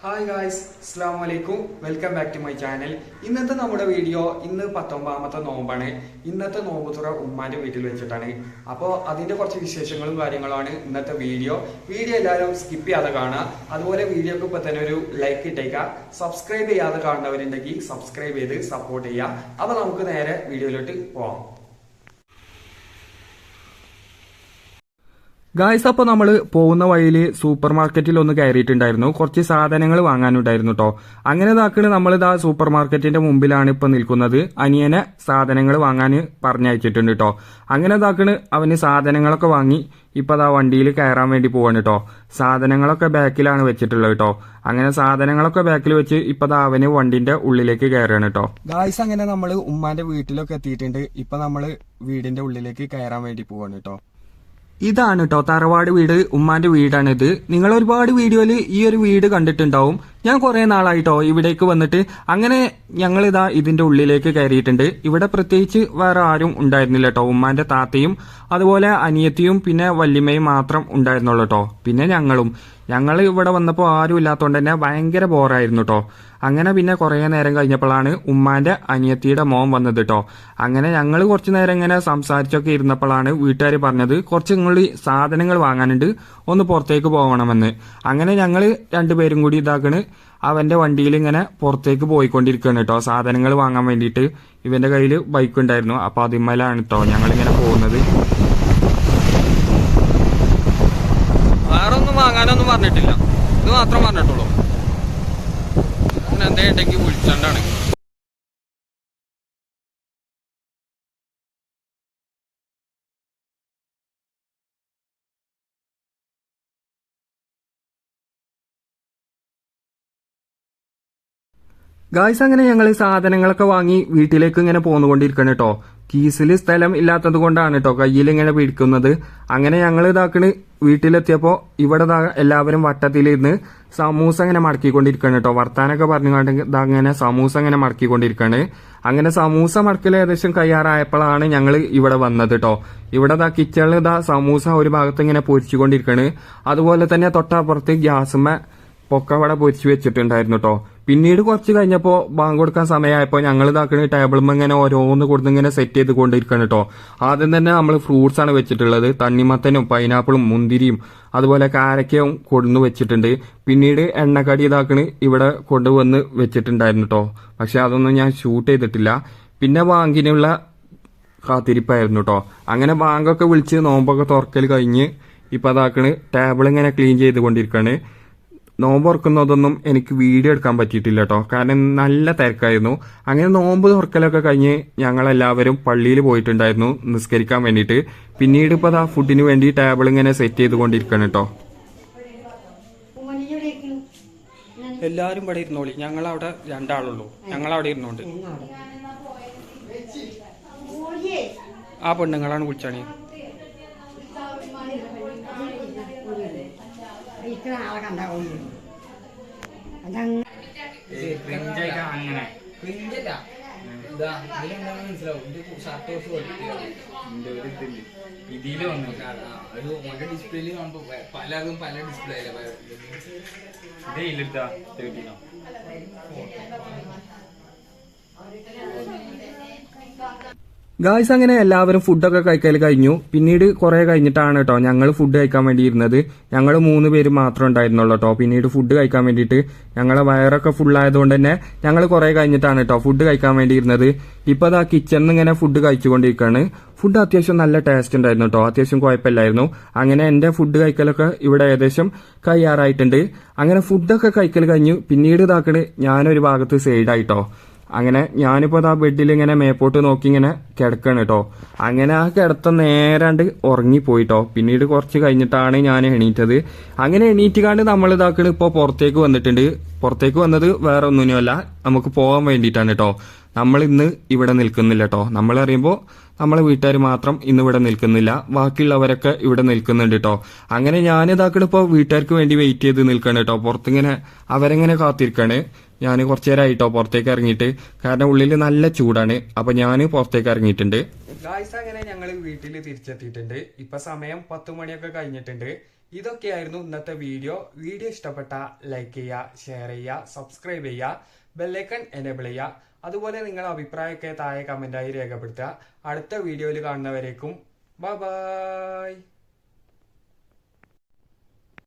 Hi guys, അസ്സാം വലൈക്കും. Welcome back to my channel. ഇന്നത്തെ നമ്മുടെ വീഡിയോ ഇന്ന് 19ാമത്തെ നോമ്പാണ്. ഇന്നത്തെ നോമ്പ് തുറ ഉമ്മാന്റെ വീട്ടിൽ വെച്ചിട്ടാണ്. അപ്പോൾ അതിന്റെ കുറച്ച് വിശേഷങ്ങളും കാര്യങ്ങളുമാണ് ഇന്നത്തെ വീഡിയോ. എല്ലാവരും സ്കിപ്പ് ചെയ്യാതെ കാണുക. അതുപോലെ വീഡിയോക്ക് ഇപ്പൊ തന്നെ ഒരു ലൈക്ക് ഇട്ടേക്കുക. സബ്സ്ക്രൈബ് ചെയ്യാതെ കാണുന്നവരുണ്ടെങ്കിൽ സബ്സ്ക്രൈബ് ചെയ്ത് സപ്പോർട്ട് ചെയ്യുക. അപ്പൊ നമുക്ക് നേരെ വീഡിയോയിലോട്ട് പോവാം. ഗായ്സ്, അപ്പോൾ നമ്മൾ പോകുന്ന വഴിയിൽ സൂപ്പർ മാർക്കറ്റിൽ ഒന്ന് കയറിയിട്ടുണ്ടായിരുന്നു. കുറച്ച് സാധനങ്ങൾ വാങ്ങാനുണ്ടായിരുന്നു കേട്ടോ. അങ്ങനെ ഇതാക്കണ് നമ്മളിതാ സൂപ്പർ മാർക്കറ്റിന്റെ മുമ്പിലാണ് ഇപ്പൊ നിൽക്കുന്നത്. അനിയനെ സാധനങ്ങൾ വാങ്ങാൻ പറഞ്ഞയച്ചിട്ടുണ്ട് കേട്ടോ. അങ്ങനെ ഇതാക്കണ് അവന് സാധനങ്ങളൊക്കെ വാങ്ങി ഇപ്പൊ അതാ വണ്ടിയിൽ കയറാൻ വേണ്ടി പോവാണ് കേട്ടോ. സാധനങ്ങളൊക്കെ ബാക്കിലാണ് വെച്ചിട്ടുള്ളത് കേട്ടോ. അങ്ങനെ സാധനങ്ങളൊക്കെ ബാക്കിൽ വെച്ച് ഇപ്പൊ അവന് വണ്ടിന്റെ ഉള്ളിലേക്ക് കയറുകയാണ് കേട്ടോ. ഗായ്സ്, അങ്ങനെ നമ്മൾ ഉമ്മാന്റെ വീട്ടിലൊക്കെ എത്തിയിട്ടുണ്ട്. ഇപ്പൊ നമ്മള് വീടിന്റെ ഉള്ളിലേക്ക് കയറാൻ വേണ്ടി പോവാണ് കേട്ടോ. ഇതാണ് കേട്ടോ തറവാട് വീട്, ഉമ്മാന്റെ വീടാണിത്. നിങ്ങൾ ഒരുപാട് വീഡിയോയില് ഈ ഒരു വീട് കണ്ടിട്ടുണ്ടാവും. ഞാൻ കുറെ നാളായിട്ടോ ഇവിടേക്ക് വന്നിട്ട്. അങ്ങനെ ഞങ്ങൾ ഇതാ ഇതിന്റെ ഉള്ളിലേക്ക് കയറിയിട്ടുണ്ട്. ഇവിടെ പ്രത്യേകിച്ച് വേറെ ആരും ഉണ്ടായിരുന്നില്ല കേട്ടോ. ഉമ്മാന്റെ താത്തയും അതുപോലെ അനിയത്തിയും പിന്നെ വല്യമ്മയും മാത്രം ഉണ്ടായിരുന്നുള്ളൂ കേട്ടോ. പിന്നെ ഞങ്ങൾ ഇവിടെ വന്നപ്പോൾ ആരും ഇല്ലാത്തതുകൊണ്ട് തന്നെ ഭയങ്കര ബോറായിരുന്നു കേട്ടോ. അങ്ങനെ പിന്നെ കുറെ നേരം കഴിഞ്ഞപ്പോഴാണ് ഉമ്മാന്റെ അനിയത്തിയുടെ മോൻ വന്നത് കേട്ടോ. അങ്ങനെ ഞങ്ങൾ കുറച്ചു നേരം ഇങ്ങനെ സംസാരിച്ചൊക്കെ ഇരുന്നപ്പോഴാണ് വീട്ടുകാർ പറഞ്ഞത് കുറച്ച് ഇങ്ങോട്ട് സാധനങ്ങൾ വാങ്ങാനുണ്ട്, ഒന്ന് പുറത്തേക്ക് പോകണമെന്ന്. അങ്ങനെ ഞങ്ങൾ രണ്ടുപേരും കൂടി ഇതാക്കണ് അവന്റെ വണ്ടിയിൽ ഇങ്ങനെ പുറത്തേക്ക് പോയിക്കൊണ്ടിരിക്കുകയാണ് കേട്ടോ, സാധനങ്ങൾ വാങ്ങാൻ വേണ്ടിയിട്ട്. ഇവന്റെ കയ്യിൽ ബൈക്ക് ഉണ്ടായിരുന്നു, അപ്പൊ അതിന്മേലാണ് കേട്ടോ ഞങ്ങളിങ്ങനെ പോകുന്നത്. വേറെ ഒന്നും വാങ്ങാനൊന്നും പറഞ്ഞിട്ടില്ല, ഇത് മാത്രം പറഞ്ഞിട്ടുള്ളൂ. പിന്നെ എന്തേണ്ടെങ്കിൽ വിളിച്ചോണ്ടാണ്. ഗായ്സ്, അങ്ങനെ ഞങ്ങൾ സാധനങ്ങളൊക്കെ വാങ്ങി വീട്ടിലേക്ക് ഇങ്ങനെ പോന്നുകൊണ്ടിരിക്കണം കേട്ടോ. കീസിൽ സ്ഥലം ഇല്ലാത്തത് കൊണ്ടാണ് കേട്ടോ കയ്യിൽ ഇങ്ങനെ പിടിക്കുന്നത്. അങ്ങനെ ഞങ്ങൾ ഇതാക്കണ് വീട്ടിലെത്തിയപ്പോ ഇവിടെ എല്ലാവരും വട്ടത്തിലിരുന്ന് സമൂസ ഇങ്ങനെ മടക്കിക്കൊണ്ടിരിക്കണം കേട്ടോ. വർത്താനൊക്കെ പറഞ്ഞുകൊണ്ട് അങ്ങനെ സമൂസ ഇങ്ങനെ മടക്കിക്കൊണ്ടിരിക്കാണ്. അങ്ങനെ സമൂസ മടക്കൽ ഏകദേശം കയ്യാറായപ്പോഴാണ് ഞങ്ങൾ ഇവിടെ വന്നത് കേട്ടോ. ഇവിടെ കിച്ചണിൽ സമൂസ ഒരു ഭാഗത്ത് ഇങ്ങനെ പൊരിച്ചുകൊണ്ടിരിക്കാണ്. അതുപോലെ തന്നെ തൊട്ടപ്പുറത്ത് ഗ്യാസുമ്മ പൊക്കവട പൊരിച്ചു വെച്ചിട്ടുണ്ടായിരുന്നു കേട്ടോ. പിന്നീട് കുറച്ച് കഴിഞ്ഞപ്പോ ബാങ്ക് കൊടുക്കാൻ സമയമായപ്പോ ഞങ്ങൾ ഇതാക്കണ ടേബിളും ഇങ്ങനെ ഓരോന്ന് കൊടുത്ത് ഇങ്ങനെ സെറ്റ് ചെയ്ത് കൊണ്ടിരിക്കണം കേട്ടോ. ആദ്യം തന്നെ നമ്മൾ ഫ്രൂട്ട്സ് ആണ് വെച്ചിട്ടുള്ളത്. തണ്ണിമത്തനും പൈനാപ്പിളും മുന്തിരിയും അതുപോലെ കാരക്കയും കൊണ്ടു വെച്ചിട്ടുണ്ട്. പിന്നീട് എണ്ണക്കടി ഇതാക്കണ് ഇവിടെ കൊണ്ടുവന്ന് വെച്ചിട്ടുണ്ടായിരുന്നു കേട്ടോ. പക്ഷെ അതൊന്നും ഞാൻ ഷൂട്ട് ചെയ്തിട്ടില്ല. പിന്നെ ബാങ്കിനുള്ള കാത്തിരിപ്പായിരുന്നു കേട്ടോ. അങ്ങനെ ബാങ്കൊക്കെ വിളിച്ച് നോമ്പൊക്കെ തുറക്കൽ കഴിഞ്ഞ് ഇപ്പൊ അതാക്കണ് ടേബിൾ ഇങ്ങനെ ക്ലീൻ ചെയ്തുകൊണ്ടിരിക്കാണ്. നോമ്പ് തുറക്കുന്നതൊന്നും എനിക്ക് വീഡിയോ എടുക്കാൻ പറ്റിയിട്ടില്ല കേട്ടോ, കാരണം നല്ല തിരക്കായിരുന്നു. അങ്ങനെ നോമ്പ് തുറക്കലൊക്കെ കഴിഞ്ഞ് ഞങ്ങളെല്ലാവരും പള്ളിയിൽ പോയിട്ടുണ്ടായിരുന്നു നിസ്കരിക്കാൻ വേണ്ടിയിട്ട്. പിന്നീട് ഇപ്പൊ ഫുഡിന് വേണ്ടി ടേബിൾ ഇങ്ങനെ സെറ്റ് ചെയ്തുകൊണ്ടിരിക്കണം കേട്ടോ. എല്ലാരും ഇവിടെ ഇരുന്നോളി, ഞങ്ങളവിടെ രണ്ടാളുള്ളൂ, ഞങ്ങളവിടെ ഇരുന്നോണ്ട്. ആ പെണ്ണുങ്ങളാണ് വിളിച്ചാണ്. ഇതില് വന്നു ഡിസ്പ്ലേയില് കാണുമ്പോ പലതും പല ഡിസ്പ്ലേ ഗായ്സ്, അങ്ങനെ എല്ലാവരും ഫുഡൊക്കെ കഴിക്കൽ കഴിഞ്ഞു. പിന്നീട് കുറെ കഴിഞ്ഞിട്ടാണ് കേട്ടോ ഞങ്ങൾ ഫുഡ് കഴിക്കാൻ വേണ്ടി ഇരുന്നത്. ഞങ്ങൾ 3 പേര് മാത്രം ഉണ്ടായിരുന്നുള്ളൂ കേട്ടോ. പിന്നീട് ഫുഡ് കഴിക്കാൻ വേണ്ടിയിട്ട് ഞങ്ങളെ വയറൊക്കെ ഫുള്ളായതുകൊണ്ട് തന്നെ ഞങ്ങൾ കുറെ കഴിഞ്ഞിട്ടാണ് കേട്ടോ ഫുഡ് കഴിക്കാൻ വേണ്ടി ഇരുന്നത്. ഇപ്പൊ കിച്ചണിൽ നിന്ന് ഇങ്ങനെ ഫുഡ് കഴിച്ചുകൊണ്ടിരിക്കുകയാണ്. ഫുഡ് അത്യാവശ്യം നല്ല ടേസ്റ്റ് ഉണ്ടായിരുന്നു കേട്ടോ, അത്യാവശ്യം കുഴപ്പമില്ലായിരുന്നു. അങ്ങനെ എന്റെ ഫുഡ് കഴിക്കലൊക്കെ ഇവിടെ ഏകദേശം കഴിയാറായിട്ടുണ്ട്. അങ്ങനെ ഫുഡൊക്കെ കഴിക്കൽ കഴിഞ്ഞു. പിന്നീട് ഇതാക്കണ് ഞാനൊരു ഭാഗത്ത് സൈഡായിട്ടോ. അങ്ങനെ ഞാനിപ്പോ ബെഡിൽ ഇങ്ങനെ മേപ്പോട്ട് നോക്കി ഇങ്ങനെ കിടക്കാണ് കേട്ടോ. അങ്ങനെ ആ കിടത്ത നേരാണ്ട് ഉറങ്ങിപ്പോയിട്ടോ. പിന്നീട് കുറച്ച് കഴിഞ്ഞിട്ടാണ് ഞാൻ എണീറ്റത്. അങ്ങനെ എണീറ്റുകാണ്ട് നമ്മൾ ഇതാക്കണ് ഇപ്പൊ പുറത്തേക്ക് വന്നിട്ടുണ്ട്. പുറത്തേക്ക് വന്നത് വേറെ ഒന്നിനുമല്ല, നമുക്ക് പോകാൻ വേണ്ടിയിട്ടാണ് കേട്ടോ. നമ്മൾ ഇന്ന് ഇവിടെ നിൽക്കുന്നില്ല കേട്ടോ. നമ്മൾ അറിയുമ്പോൾ നമ്മളെ വീട്ടുകാർ മാത്രം ഇന്ന് ഇവിടെ നിൽക്കുന്നില്ല, ബാക്കിയുള്ളവരൊക്കെ ഇവിടെ നിൽക്കുന്നുണ്ട് കേട്ടോ. അങ്ങനെ ഞാനിതാക്കണിപ്പോ വീട്ടുകാർക്ക് വേണ്ടി വെയിറ്റ് ചെയ്ത് നിൽക്കണം കേട്ടോ. പുറത്തിങ്ങനെ അവരെങ്ങനെ കാത്തിരിക്കാണ്. ഞാൻ കുറച്ചു നേരമായിട്ടോ പുറത്തേക്ക് ഇറങ്ങിയിട്ട്, കാരണം ഉള്ളിൽ നല്ല ചൂടാണ്. അപ്പൊ ഞാൻ പുറത്തേക്ക് ഇറങ്ങിയിട്ടുണ്ട്. ഗായ്സ്, അങ്ങനെ ഞങ്ങൾ വീട്ടിൽ തിരിച്ചെത്തിയിട്ടുണ്ട്. ഇപ്പൊ സമയം 10 മണിയൊക്കെ കഴിഞ്ഞിട്ടുണ്ട്. ഇതൊക്കെയായിരുന്നു ഇന്നത്തെ വീഡിയോ. വീഡിയോ ഇഷ്ടപ്പെട്ട ലൈക്ക് ചെയ്യുക, ഷെയർ ചെയ്യുക, സബ്സ്ക്രൈബ് ചെയ്യുക, ബെല്ലൈക്കൺ എനേബിൾ ചെയ്യുക. അതുപോലെ നിങ്ങളുടെ അഭിപ്രായമൊക്കെ താഴെ കമന്റായി രേഖപ്പെടുത്തുക. അടുത്ത വീഡിയോയിൽ കാണുന്നവരേക്കും ബൈ.